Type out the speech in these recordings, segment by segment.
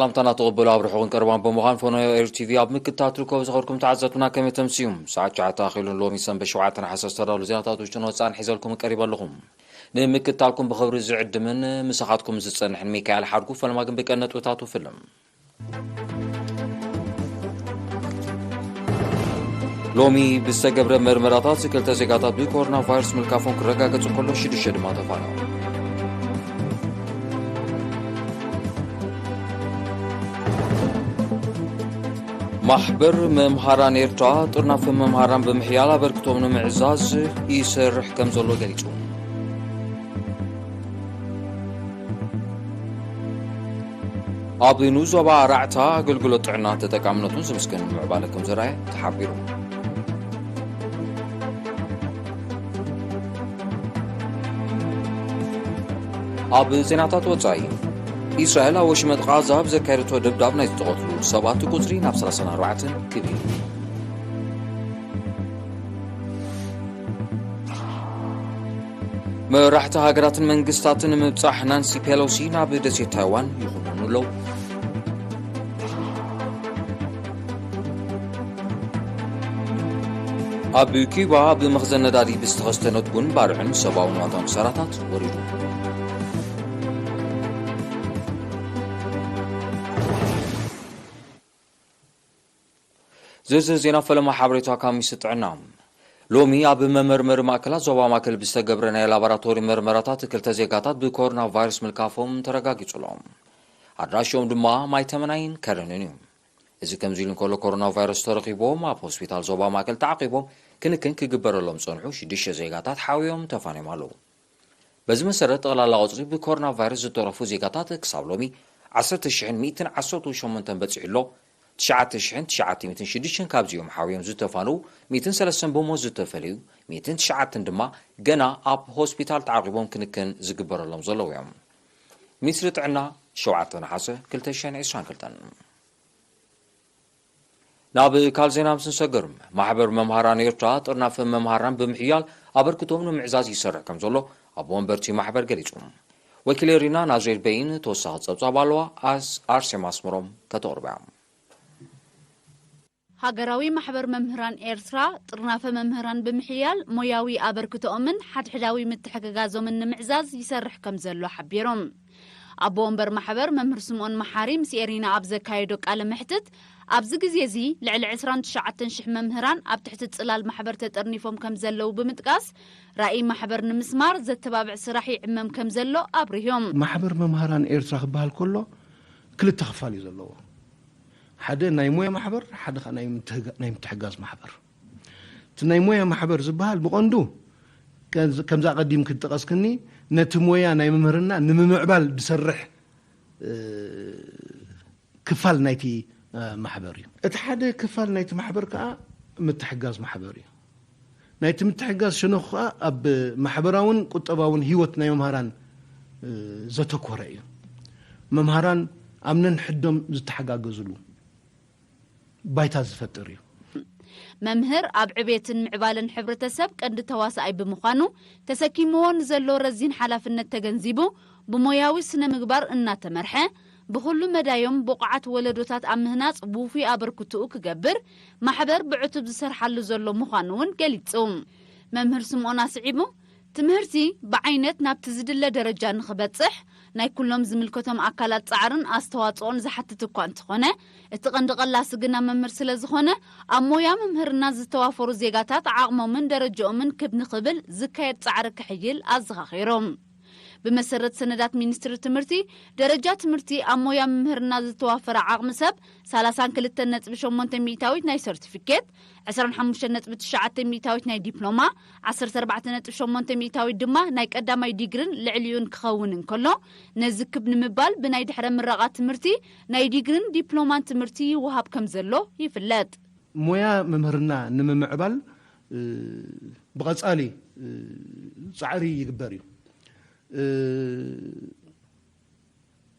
سلامتنا تقبلوا بروحكم كربان بمخان فونو اير تي في اب مكتاترو كوز غوركم تعزتنا كم تمسيوم ساعات شعتا خيلون لومي سن بشوعتنا حساس ترالو زيناتات وشتن وصان حيزلكم قريبا لكم نمكتالكم بخبر زعد من مساحاتكم زصنح ميكائيل حرقو فلما كن بقنت وتاتو فيلم لومي بستقبر مرمراتات سكلتا زيغاتات بكورونا فايروس ملكافون كرقاقة كله شد ما تفانو محبر ممهران إرترا طرناف ممهران بمحيالا بركتوم نمعزاز يسرح كم زلو قليتو أبي نوزو بعرعتا قلقلو طعنا تتكامنتون سمسكن معبالكم زراي تحبيرو أبي زيناتات وطاي إسرائيل وشمت غازة بذكرته دبداب نايت تقتلو سبات قدري نفس رسنا روعة كبير مرحت هاجرات المنقستات مبصح نانسي بيلوسي نابدسي تايوان يخونون له أبي كيبا بمخزن نداري بستغستنت بون بارعن سباون وانتان سراتات وريدو زرزر زينا فلما حبريتها كامي ستعنام لومي أب ممرمر ماكلات زوبا ماكل بستقبرنا لابراتوري مرمراتات كلتا زيقاتات بكورونا فيروس ملكافهم ترقاقي صلوم عدراشيوم دما ما يتمنين كرنينيوم إذا كمزيلن كله كورونا فيروس ترقيبهم أب هوسبيتال زوبا ماكل تعقيبهم كنكن كجبر لهم صنحوش ديش زيقاتات حاويهم تفاني مالو بز مسرت غلا لغطري بكورونا فيروس الطرفو زيقاتات كساب لومي 10,118 بتصعلو 9,900 كابزيوم حاويهم زتفانو 203 بومو زتفليو 209 دما جنا اب هوسبيتال تعقيبهم كنكن زقبر لهم زلويهم مثل عنا شوعتنا حاسه كلتشان عشان كلتن ناب كالزينا مسن سقرم محبر ممهران يرتا طرناف ممهران بمحيال ابركتوم معزاز يسرع كم زلو ابون برتي محبر قليجهم وكيلرينا نازير بين توسعت صبصبالوا از ارسماس مروم كتوربام هاجراوي محبر ممهران إيرترا طرناف ممهران بمحيال موياوي أبركتومن حدحداوي متحققازو من معزاز يسرح كم زلو حبيرهم أبومبر محبر ممهر سمون محاري مسيرينا أبزا كايدوك على محتت أبزا قزيزي لعل 29 شح ممهران أب تحت تسلال محبر تترنيفهم كم زلو بمتقاس رأي محبر نمسمار زد تبابع سراحي عمم كم زلو أبريهم محبر ممهران إيرترا خبال كله كل تخفالي زلو حدا نايمويا محبر حدا نايم تحجاز محبر تنايمويا محبر زبال بقندو كم زا قديم كنت قاسكني نتمويا نايم مهرنا نمعبال بسرح كفال نايتي محبري اتحدا كفال نايتي محبر كا متحجاز محبري نايتي متحجاز شنو اب محبراون قطباون هيوت نايم مهران زتكوري ممهران امنن حدم زتحجاجزلو بايتاز فتري ممهر أب عبيتن معبالن حبرتسب كند تواسعي بمخانو تسكيمون زلو رزين حلافن تجنزيبو بموياوي سنة مقبار إننا تمرحة بخلو مدايم بقعة ولدوتات أمهنات بوفي أبركتو كجبر محبر بعتب زسر حلو زلو مخانون قليتهم ممهر سمونا سعيبو تمهرتي بعينت نابتزدل درجة نخبت صح ناي كلهم زملكتهم أكلات صعرن أستواطون زحتت كونت خونه اتقندق الله سجنا ممهر سلازخونه أمويا ممهرنا زتوافر زيجاتات عقمو من درجة من كبن قبل زكاية صعر كحيل أزغخيرهم بمسرة سندات مينستر تمرتي درجات تمرتي أمويا ممهرنا زتوافر عقم سب 32.8 ميتاويت ناي سيرتيفيكيت 15.9 ميتاويت ناي دبلوما 14.8 ميتاويت دما ناي قداماي ديغرن لعليون كخونن كله نزكب نمبال بناي دحره مرقات تمرتي ناي ديغرن دبلومان تمرتي وهاب كم زلو يفلت مويا ممهرنا نممعبال بقصالي صعري يقبري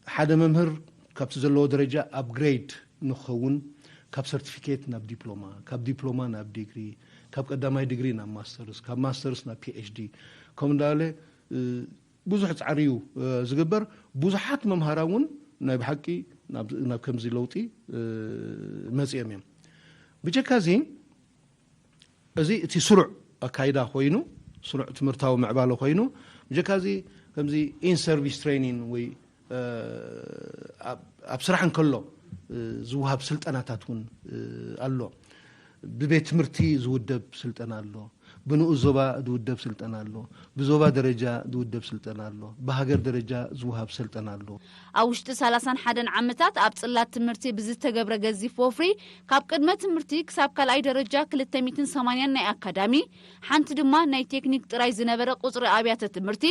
حدا ممهر كاب زلو درجة أبجريد نخون كاب سيرتيفيكيت ناب دبلوما كاب دبلوما ناب ديجري كاب قداماي ديجري ناب ماسترز كاب ماسترز ناب بي اتش دي كم دالة بوزحت عريو زجبر بوزحات ممهراون ناي بحكي ናብ ከምዚ ለውጢ መጽኦም እዮም ብጀካዚ እዚ እቲ ስሩዕ ኣካይዳ ኮይኑ ስሩዕ ትምህርታዊ ምዕባለ ኮይኑ ብጀካዚ ከምዚ ኢን ሰርቪስ ትሬኒንግ ወይ ኣብ ስራሕ እንከሎ ዝውሃብ ስልጠናታት እውን ኣሎ ብቤት ትምህርቲ ዝውደብ ስልጠና ኣሎ ብንኡስ ዞባ ዝውደብ ስልጠና ኣሎ ብዞባ ደረጃ ዝውደብ ስልጠና ኣሎ በሃገር ደረጃ ዝውሃብ ስልጠና ኣሎ ኣብ ውሽጢ 31 ዓመታት ኣብ ጽላት ትምህርቲ ብዝተገብረ ገዚፍ ወፍሪ ካብ ቅድመ ትምህርቲ ክሳብ ካልኣይ ደረጃ 280 ናይ ኣካዳሚ ሓንቲ ድማ ናይ ቴክኒክ ጥራይ ዝነበረ ቁጽሪ ኣብያተ ትምህርቲ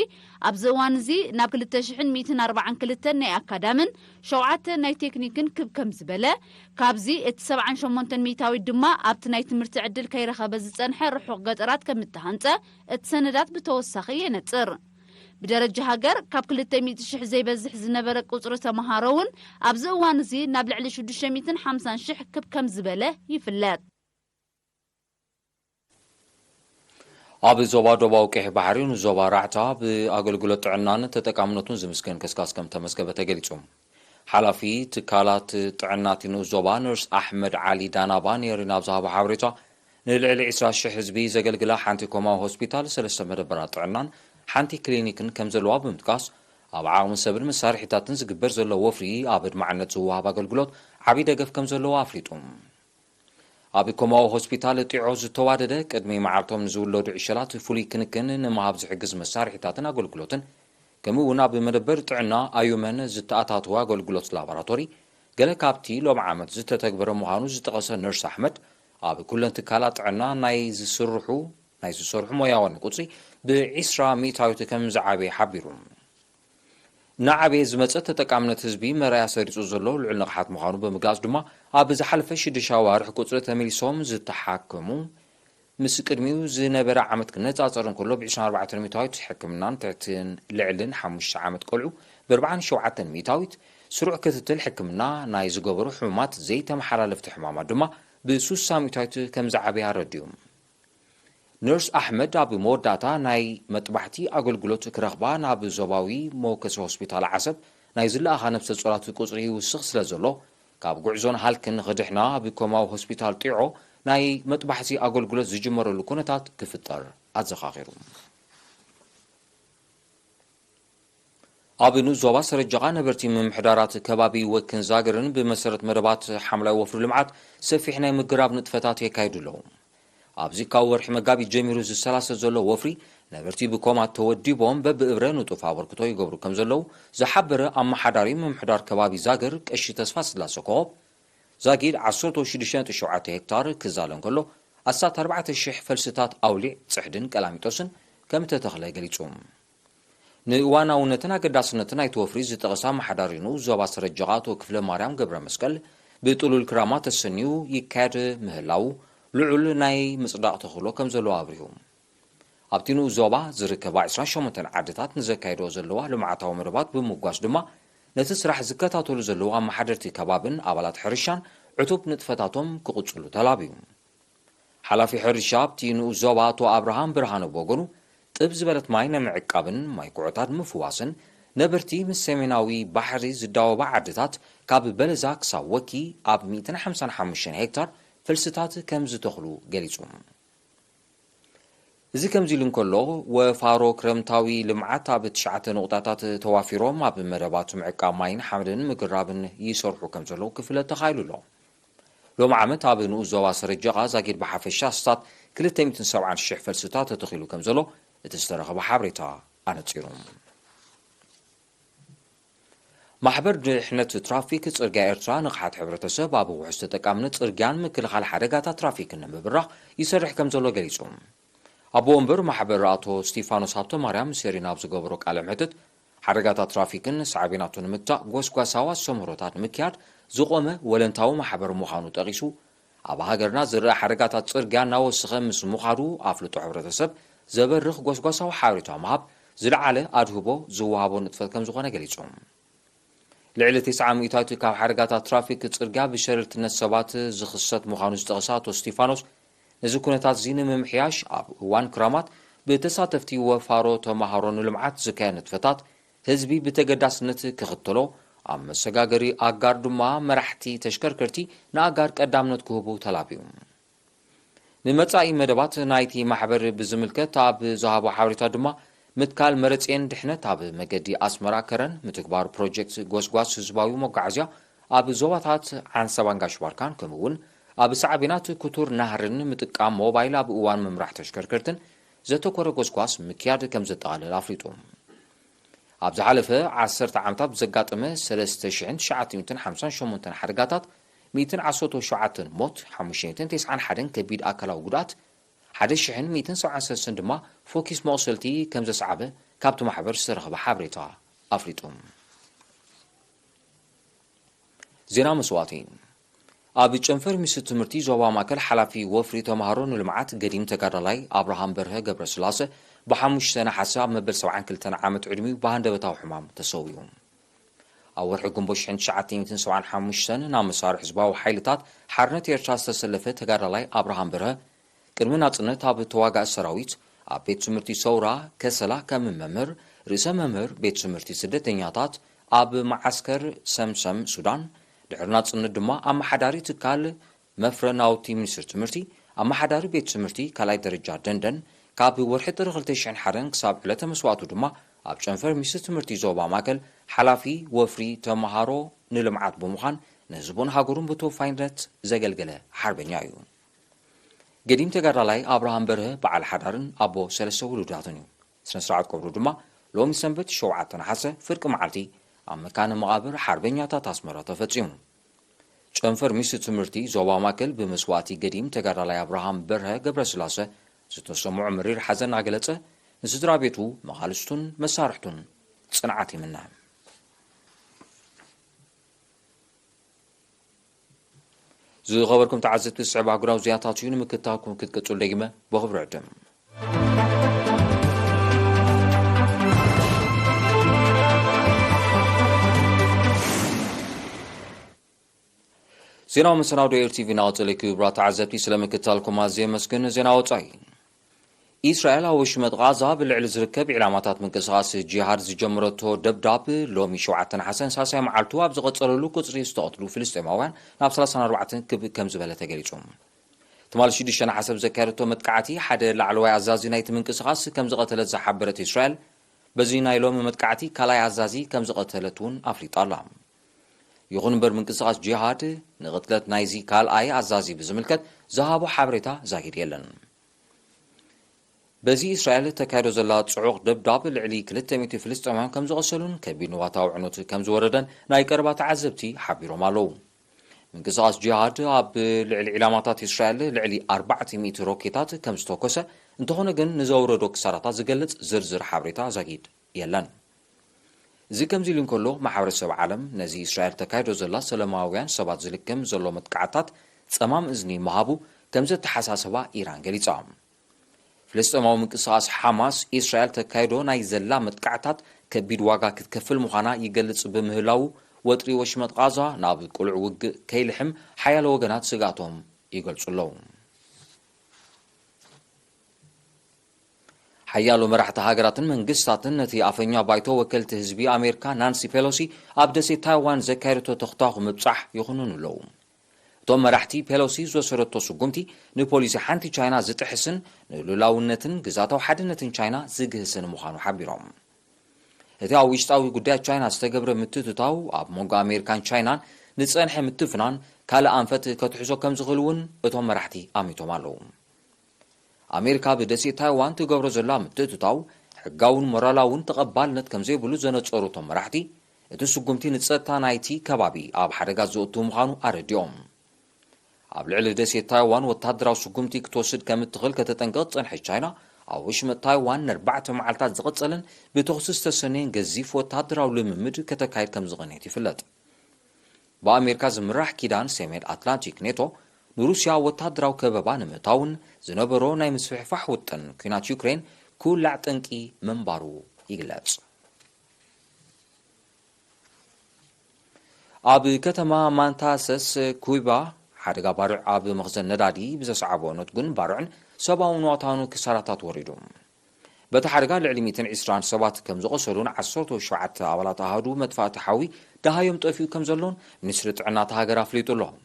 ኣብ ዝእዋን እዚ ናብ 2142 ናይ ኣካዳምን 7 ናይ ቴክኒክን ክብከም ዝበለ ካብዚ እቲ 78 ሚታዊ ድማ ኣብቲ ናይ ትምህርቲ ዕድል ከይረኸበ ዝጸንሐ ርሑቕ ገጠራት ከምትሃንጸ እቲ ሰነዳት ብተወሳኺ የነጽር ብደረጃ ሃገር ካብ 200,000 ዘይበዝሕ ዝነበረ ቁጽሪ ተመሃሮውን ኣብዚ እዋን እዚ ናብ ልዕሊ 650,000 ክብከም ዝበለ ይፍለጥ ኣብ ዞባ ደቡባዊ ቀይሕ ባሕሪ ንዞባ ራዕታ ብኣገልግሎት ጥዕናን ተጠቃምነቱን ዝምስገን ከስካስ ከም ተመስገበ ተገሊጹ ሓላፊ ትካላት ጥዕናት ንዞባ ነርስ ኣሕመድ ዓሊ ዳናባ ነሪና ብዛሃቦ ሓበሬታ ንልዕሊ 20,000 ህዝቢ ዘገልግላ ሓንቲ ኮማዊ ሆስፒታል 3 መደበራት ጥዕናን ሓንቲ ክሊኒክን ከም ዘለዋ ብምጥቃስ ኣብ ዓቕሚ ሰብን መሳርሒታትን ዝግበር ዘሎ ወፍሪ ኣብ ዕድማዓነት ዝወሃብ ኣገልግሎት ዓብዪ ደገፍ ከም ዘለዎ ኣፍሊጡ ኣብ ኮማዊ ሆስፒታል ጢዖ ዝተዋደደ ቅድሚ መዓልቶም ንዝውለዱ ዕሸላት ፍሉይ ክንክን ንምሃብ ዝሕግዝ መሳርሒታትን ኣገልግሎትን ከምኡ እውን ኣብ መደበር ጥዕና ኣዩመን ዝተኣታተወ ኣገልግሎት ላቦራቶሪ ገለ ካብቲ ሎም ዓመት ዝተተግበረ ምዃኑ ዝጠቐሰ ነርስ ኣሕመድ ኣብ ኩለን ትካላት ጥዕና ናይ ዝሰርሑ ሞያውን ቁጽሪ ብ20 ሚእታዊት ከም ዝዓበየ ሓቢሩ ንዓበየ ዝመጸ ተጠቃምነት ህዝቢ መርኣያ ሰሪጹ ዘሎ ልዑል ንቕሓት ምዃኑ ብምግላጽ ድማ ኣብ ዝሓለፈ 6 ኣዋርሕ ቁጽሪ ተመሊሶም ዝተሓከሙ ምስ ቅድሚኡ ዝነበረ ዓመት ክነጻጸር እንከሎ ብ24 ሚእታዊት ሕክምናን ትሕትን ልዕልን 5 ዓመት ቆልዑ ብ47 ሚእታዊት ስሩዕ ክትትል ሕክምና ናይ ዝገበሩ ሕሙማት ዘይተመሓላለፍቲ ሕማማት ድማ ብ60 ሚእታዊት ከም ዝዓበየ ኣረዲዩ ነርስ ኣሕመድ ኣብ መወዳእታ ናይ መጥባሕቲ ኣገልግሎት ክረኽባ ናብ ዞባዊ መወከሲ ሆስፒታል ዓሰብ ናይ ዝለኣኻ ነፍሰ ጾራት ቁጽሪ ይውስኽ ስለ ዘሎ ካብ ጉዕዞን ሃልክን ንኽድሕና ኣብ ኮማዊ ሆስፒታል ጢዖ ናይ መጥባሕቲ ኣገልግሎት ዝጅመረሉ ኩነታት ክፍጠር ኣዘኻኺሩ ኣብ ዞባ ሰረጃኻ ነበርቲ ምምሕዳራት ከባቢ ወክን ዛገርን ብመሰረት መደባት ሓምላይ ወፍሪ ልምዓት ሰፊሕ ናይ ምግራብ ንጥፈታት የካይዱ ኣለዉ ኣብዚ ካብ ወርሒ መጋቢት ጀሚሩ ዝሰላሰል ዘሎ ወፍሪ ነበርቲ ብኮማት ተወዲቦም በብእብረ ንጡፍ ኣበርክቶ ይገብሩ ከም ዘለዉ ዝሓበረ ኣመሓዳሪ ምምሕዳር ከባቢ ዛገር ቀሺ ተስፋ ስላሴ ኮኸብ ዛጊድ 16.7 ሄክታር ክዛለ እንከሎ ኣሳት 4,000 ፈልስታት ኣውሊዕ ጽሕድን ቀላሚጦስን ከም ተተኽለ ገሊጹ ንእዋናውነትን ኣገዳስነትን ናይቲ ወፍሪ ዝጠቐሳ ኣመሓዳሪኑ ዞባ ሰረጃኻ ኣቶ ክፍለ ማርያም ገብረ መስቀል ብጥሉል ክራማ ተሰኒዩ ይካየድ ምህላው ልዑል ናይ ምጽዳቕ ተኽእሎ ከም ዘለዎ ኣብሪሁ ኣብቲ ንኡ ዞባ ዝርከባ 28 ዓድታት ንዘካይዶ ዘለዋ ልምዓታዊ መደባት ብምጓዝ ድማ ነቲ ስራሕ ዝከታተሉ ዘለዉ ኣመሓደርቲ ከባብን ኣባላት ሕርሻን ዕቱብ ንጥፈታቶም ክቕጽሉ ተላብዩ ሓላፊ ሕርሻ ኣብቲ ንኡ ዞባ ኣቶ ኣብርሃም ብርሃነ ወገኑ ጥብ ዝበለት ማይ ንምዕቃብን ማይ ኩዕታት ምፍዋስን ነበርቲ ምስ ሰሜናዊ ባሕሪ ዝዳወባ ዓድታት ካብ በለዛ ክሳብ ወኪ ኣብ 155 ሄክታር ፈልስታት ከም ዝተኽሉ ገሊጹ እዚ ከምዚ ኢሉ እንከሎ ወፋሮ ክረምታዊ ልምዓት ኣብ 9 ነቑጣታት ተዋፊሮም ኣብ መደባት ምዕቃብ ማይን ሓመድን ምግራብን ይሰርሑ ከም ዘለዉ ክፍለጥ ተኻኢሉ ኣሎ ሎም ዓመት ኣብ ንኡ ዞባ ሰረጃኻ ዛጊድ ብሓፈሻ ስታት 270,000 ፈልስታት ተተኺሉ ከም ዘሎ እቲ ዝተረኸበ ሓበሬታ ኣነፂሩ ማሕበር ድሕነት ትራፊክ ጽርግያ ኤርትራ ንቕሓት ሕብረተሰብ ኣብ ውሕስ ተጠቃምነት ጽርግያን ምክልኻል ሓደጋታት ትራፊክን ንምብራኽ ይሰርሕ ከም ዘሎ ገሊጹ ኣብ ወንበር ማሕበር ኣቶ ስቲፋኖስ ሃብተ ማርያም ሰሪና ኣብ ዝገበሮ ቃለ ምሕትት ሓደጋታት ትራፊክን ሳዕቤናቱ ንምግታእ ጎስጓሳዋ ሰምሮታት ንምክያድ ዝቆመ ወለንታዊ ማሕበር ምዃኑ ጠቒሱ ኣብ ሃገርና ዝረአ ሓደጋታት ጽርግያ እናወስኸ ምስ ምዃዱ ኣፍልጦ ሕብረተሰብ ዘበርኽ ጎስጓሳዊ ሓበሬታ ምሃብ ዝለዓለ ኣድህቦ ዝወሃቦ ንጥፈት ከም ዝኾነ ገሊጹ ልዕሊ 9 ሚእታዊት ካብ ሓደጋታት ትራፊክ ጽርግያ ብሸረርትነት ሰባት ዝኽሰት ምዃኑ ዝጠቐሳ ኣቶ ስቲፋኖስ እዚ ኩነታት እዚ ንምምሕያሽ ኣብ እዋን ክራማት ብተሳተፍቲ ወፋሮ ተመሃሮ ንልምዓት ዝካየድ ንጥፈታት ህዝቢ ብተገዳስነት ክኽተሎ ኣብ መሰጋገሪ ኣጋር ድማ መራሕቲ ተሽከርከርቲ ንኣጋር ቀዳምነት ክህቡ ተላብዩ ንመጻኢ መደባት ናይቲ ማሕበር ብዝምልከት ኣብ ዝሃቦ ሓበሬታ ድማ ምትካል መረጽን ድሕነት ኣብ መገዲ ኣስመራ ከረን ምትግባር ፕሮጀክት ጎስጓስ ህዝባዊ መጓዓዝያ ኣብ ዞባታት ዓንሰባንጋሽ ባርካን ከምኡውን ኣብ ሳዕቤናት ኩቱር ናህርን ምጥቃም ሞባይል ኣብ እዋን ምምራሕ ተሽከርከርትን ዘተኮረ ጎስጓስ ምክያድ ከም ዘጠቓልል ኣፍሊጡ ኣብ ዝሓለፈ 10 ዓመታት ዘጋጠመ 3958 ሓደጋታት 117 ሞት 591 ከቢድ ኣካላዊ ጉድኣት 1173 ድማ ፎኪስ መቕሰልቲ ከም ዘሰዓበ ካብቲ ማሕበር ዝተረኸበ ሓበሬታ ኣፍሊጡ ዜና መስዋእቲ ኣብ ጨንፈር ሚኒስትሪ ትምህርቲ ዞባ ማእከል ሓላፊ ወፍሪ ተምሃሮ ንልምዓት ገዲም ተጋዳላይ አብርሃም በርሀ ገብረስላሴ ብ5 ነሓሰ ኣብ መበል 72 ዓመት ዕድሚኡ ብሃንደበታዊ ሕማም ተሰዊዩ ኣብ ወርሒ ጉንቦት 1975 ናብ መሳርሒ ህዝባዊ ሓይልታት ሓርነት ኤርትራ ዝተሰለፈ ተጋዳላይ አብርሃም በርሀ ቅድሚ ናጽነት ኣብ ተዋጋእ ሰራዊት ኣብ ቤት ትምህርቲ ሰውራ ከሰላ ከም መምህር ርእሰ መምህር ቤት ትምህርቲ ስደተኛታት ኣብ ማዓስከር ሰምሰም ሱዳን ድሕሪ ናጽነት ድማ ኣመሓዳሪ ትካል መፍረናውቲ ሚኒስትሪ ትምህርቲ ኣመሓዳሪ ቤት ትምህርቲ ካልኣይ ደረጃ ደንደን ካብ ወርሒ ጥሪ 2001 ክሳብ ዕለተ መስዋዕቱ ድማ ኣብ ጨንፈር ሚኒስትሪ ትምህርቲ ዞባ ማእከል ሓላፊ ወፍሪ ተምሃሮ ንልምዓት ብምዃን ንህዝቡን ሃገሩን ብተወፋይነት ዘገልገለ ሓርበኛ እዩ ገዲም ተጋዳላይ አብርሃም በርሀ በዓል ሓዳርን ኣቦ 3 ውሉዳትን እዩ ስነ ስርዓት ቀብሩ ድማ ሎሚ ሰንበት 7 ነሓሰ ፍርቂ መዓልቲ ኣብ መካነ መቓብር ሓርበኛታት ኣስመራ ተፈጺሙ ጨንፈር ሚኒስትሪ ትምህርቲ ዞባ ማእከል ብመስዋእቲ ገዲም ተጋዳላይ አብርሃም በርሀ ገብረስላሴ ዝተሰምዖ መሪር ሓዘን እናገለጸ ንስድራ ቤቱ መቓልስቱን መሳርሕቱን ጽንዓት ይምነ ዝኸበርኩም ተዓዘብቲ ስዕባ ጉራው ዜናታት እዩ ንምክትታልኩም ክትቀጽሉ ደጊመ ብኽብሪ ዕድም ዜናው መሰናዶ ኤርቲቪ ናወጸለ ክብራ ተዓዘብቲ ስለምክትታልኩም ኣዝየ መስግን ዜና ወጻኢ ኢስራኤል ኣብ ወሽመጥ ጋዛ ብልዕሊ ዝርከብ ዕላማታት ምንቅስቓስ ጂሃድ ዝጀመረቶ ደብዳብ ሎሚ 7 ነሓሰን ሳሳይ መዓልቱ ኣብ ዝቐጸለሉ ቁጽሪ ዝተቐትሉ ፍልስጤማውያን ናብ 34 ክብእ ከም ዝበለ ተገሊጹ ትማል 6 ነሓሰ ዘካየደቶ መጥቃዕቲ ሓደ ላዕለዋይ ኣዛዚ ናይቲ ምንቅስቓስ ከም ዝቐተለት ዝሓበረት ኢስራኤል በዚ ናይ ሎሚ መጥቃዕቲ ካልኣይ ኣዛዚ ከም ዝቐተለት እውን ኣፍሊጣ ኣላ ይኹን እምበር ምንቅስቓስ ጂሃድ ንቕትለት ናይዚ ካልኣይ ኣዛዚ ብዝምልከት ዝሃቦ ሓበሬታ ዛሂድ የለን በዚ እስራኤል ተካይዶ ዘላ ጽዑቕ ደብዳብ ልዕሊ 200 ፍልስጤማውያን ከም ዝቐሰሉን ከቢድ ንዋታዊ ዕኖት ከም ዝወረደን ናይ ቀረባ ተዓዘብቲ ሓቢሮም ኣለዉ ምንቅስቓስ ጂሃድ ኣብ ልዕሊ ዕላማታት እስራኤል ልዕሊ 400 ሮኬታት ከም ዝተኮሰ እንተኾነ ግን ንዘውረዶ ክሳራታት ዝገልጽ ዝርዝር ሓበሬታ ዛጊድ የለን እዚ ከምዚ ኢሉ እንከሎ ማሕበረሰብ ዓለም ነዚ እስራኤል ተካይዶ ዘላ ሰላማውያን ሰባት ዝልክም ዘሎ መጥቃዕታት ጸማም እዝኒ መሃቡ ከም ዘተሓሳሰባ ኢራን ገሊጻ ፍልስጤማዊ ምንቅስቓስ ሓማስ ኢስራኤል ተካይዶ ናይ ዘላ መጥቃዕታት ከቢድ ዋጋ ክትከፍል ምዃና ይገልጽ ብምህላው ወጥሪ ወሽመጥ ጋዛ ናብ ቁልዕ ውግእ ከይልሕም ሓያሎ ወገናት ስጋቶም ይገልጹ ኣለዉ ሓያሎ መራሕቲ ሃገራትን መንግስታትን ነቲ ኣፈኛ ባይቶ ወከልቲ ህዝቢ ኣሜሪካ ናንሲ ፔሎሲ ኣብ ደሴት ታይዋን ዘካየደቶ ተኽታኹ ምብጻሕ ይኹኑን ኣለዉ እቶም መራሕቲ ፔሎሲ ዝወሰደቶ ስጉምቲ ንፖሊሲ ሓንቲ ቻይና ዝጥሕስን ንሉላውነትን ግዛታዊ ሓድነትን ቻይና ዝግህስን ምዃኑ ሓቢሮም እቲ ኣብ ውሽጣዊ ጉዳያት ቻይና ዝተገብረ ምትትታው ኣብ ሞንጎ ኣሜሪካን ቻይናን ንጸንሐ ምትፍናን ካልእ ኣንፈት ከትሕዞ ከም ዝኽእል እውን እቶም መራሕቲ ኣሚቶም ኣለዉ ኣሜሪካ ብደሴት ታይዋን ትገብሮ ዘላ ምትትታው ሕጋውን ሞራላውን ተቐባልነት ከም ዘይብሉ ዘነጸሩ እቶም መራሕቲ እቲ ስጉምቲ ንጸጥታ ናይቲ ከባቢ ኣብ ሓደጋ ዘእቱ ምዃኑ ኣረዲኦም ኣብ ልዕሊ ደሴት ታይዋን ወታደራዊ ስጉምቲ ክትወስድ ከም እትኽእል ከተጠንቀቕ ጸንሐት ቻይና ኣብ ውሽመጥ ታይዋን ን4 መዓልታት ዝቐጸለን ብተኹሲ ዝተሰነየን ገዚፍ ወታደራዊ ልምምድ ከተካይድ ከም ዝቐነየት ይፍለጥ በኣሜሪካ ዝምራሕ ኪዳን ሰሜን ኣትላንቲክ ኔቶ ንሩስያ ወታደራዊ ከበባ ንምእታውን ዝነበሮ ናይ ምስፍሕፋሕ ውጥን ኩናት ዩክሬን ኩላዕ ጠንቂ መንባሩ ይግለጽ ኣብ ከተማ ማንታሰስ ኩባ ሓደጋ ባርዕ ኣብ መኽዘን ነዳዲ ብዘሰዓቦ ኖት ግን ባርዕን ሰብኣውን ዋታኑ ክሳራታት ወሪዱ بتحرقا لعلميتن 20 سبات كم زقصلون 17 أبلات أهدو مدفعة حاوي دهايم طفيو كم زلون نسرت عنا تهاجر أفليتو لهم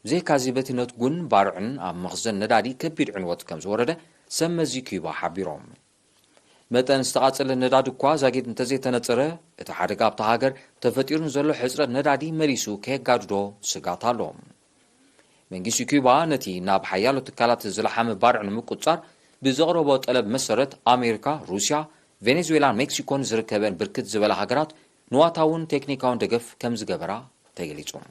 زي كازيبتي نتقون بارعن أم مخزن ندادي كبير عنوات كم زورده سمزي كيبا حبيروم متى نستقاطل النداد كوا زاجيت انتزي تنصره اتحرقا بتهاجر تفتيرن زلو حصره ندادي مريسو كيغادو سغاتالوم منجيسو كيبا نتي ناب حيالو تكالات زلحام بارعن مقصار بزغربو طلب مسرت امريكا روسيا فنزويلا مكسيكون زركبن بركت زبل هاجرات نواتاون تكنيكاون دغف كم زغبرا تيغليصوم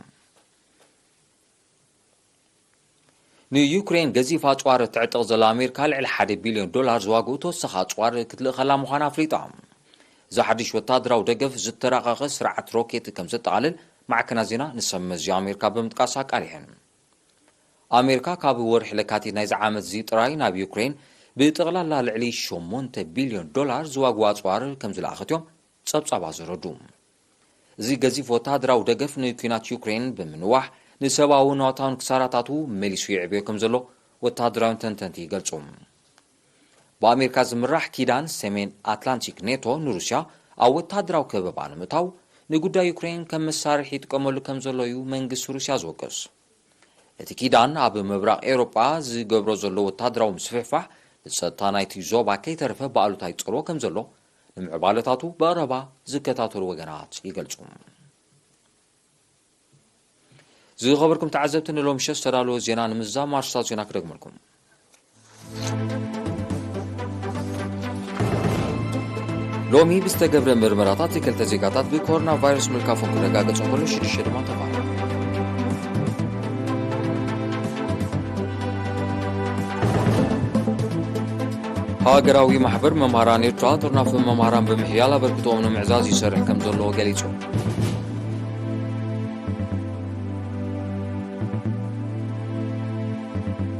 نيوكرين غزيف اصوار تعطق زل امريكا لعل 1 بليون دولار زواغو توسخ اصوار كتلخلا مخانا افريقيا زحدش وتادراو دغف زتراقق سرعه روكيت كم زتقالل مع كنازينا نسمز امريكا بمتقاسا قاريحن امريكا كاب ورح لكاتي نايز عامت زي طراي ناب يوكرين بتغلالا لعلي 8 بليون دولار زواغو اصوار كم زلاختيوم صبصبا زردوم زي غزيف وتادراو دغف نيكينات يوكرين بمنواح نسباو نوتان كساراتاتو مليسو يعبيكم زلو وتادراون تنتنتي يقلصوم بأمريكا زمراح كيدان سمين أتلانتيك نيتو نروسيا أو تادراو كببان متاو نقودا يوكرين كم مسارح يتقملو كم زلو يو منقس روسيا زوكس اتي كيدان أب مبراق إيروبا زي قبرو زلو تادراو مسفحفح لسلطانايتي زوبا كي ترفه بقالو تايتقرو كم زلو نمعبالتاتو بقربا زكتاتو الوغنات يقلصوم زي خبركم تعزبتن لهم شس ترالو زينا نمزا مارشات زينا كرقملكم لومي بستقبر مرمراتات كلتا زيقاتات بكورونا فيروس ملكافون كرقاقة سنقلو شرشد ما تفعل هاقراوي محبر ممهران إرترا ترناف ممهران بمحيالا بركتو من معزاز يسرح كم زلو قليتو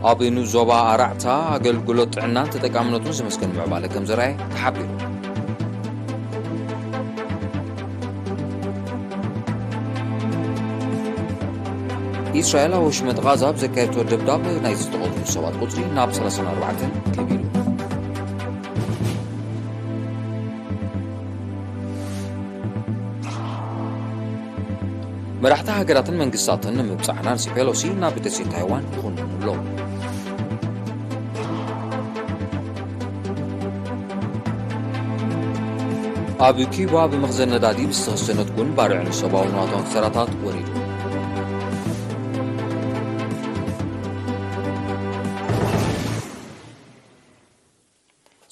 أبينو زوبا أرعتا أقل قلوت عنان تتقامنتو زمسكن معبالة كم زرعي تحبيرو إسرائيل وشمت غازة بزكايتو الدبداب نايز تغضو السواد قطري ناب 34 كبيرو مرحتها هجراتن منقصاتن مبصحنا نسي بيلوسي نابتسي تايوان يخون اللو أبو كيبا بمخزن ندادي بستخصنة تكون بارعن السباو نواتون سرطات وريدو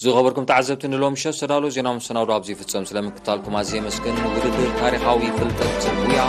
زي خبركم تعزبتن لهم شو سرالو زينا مسنا ورابزي في السلام سلام كتالكم عزيزي مسكن وددر تاريخاوي فلتت ويا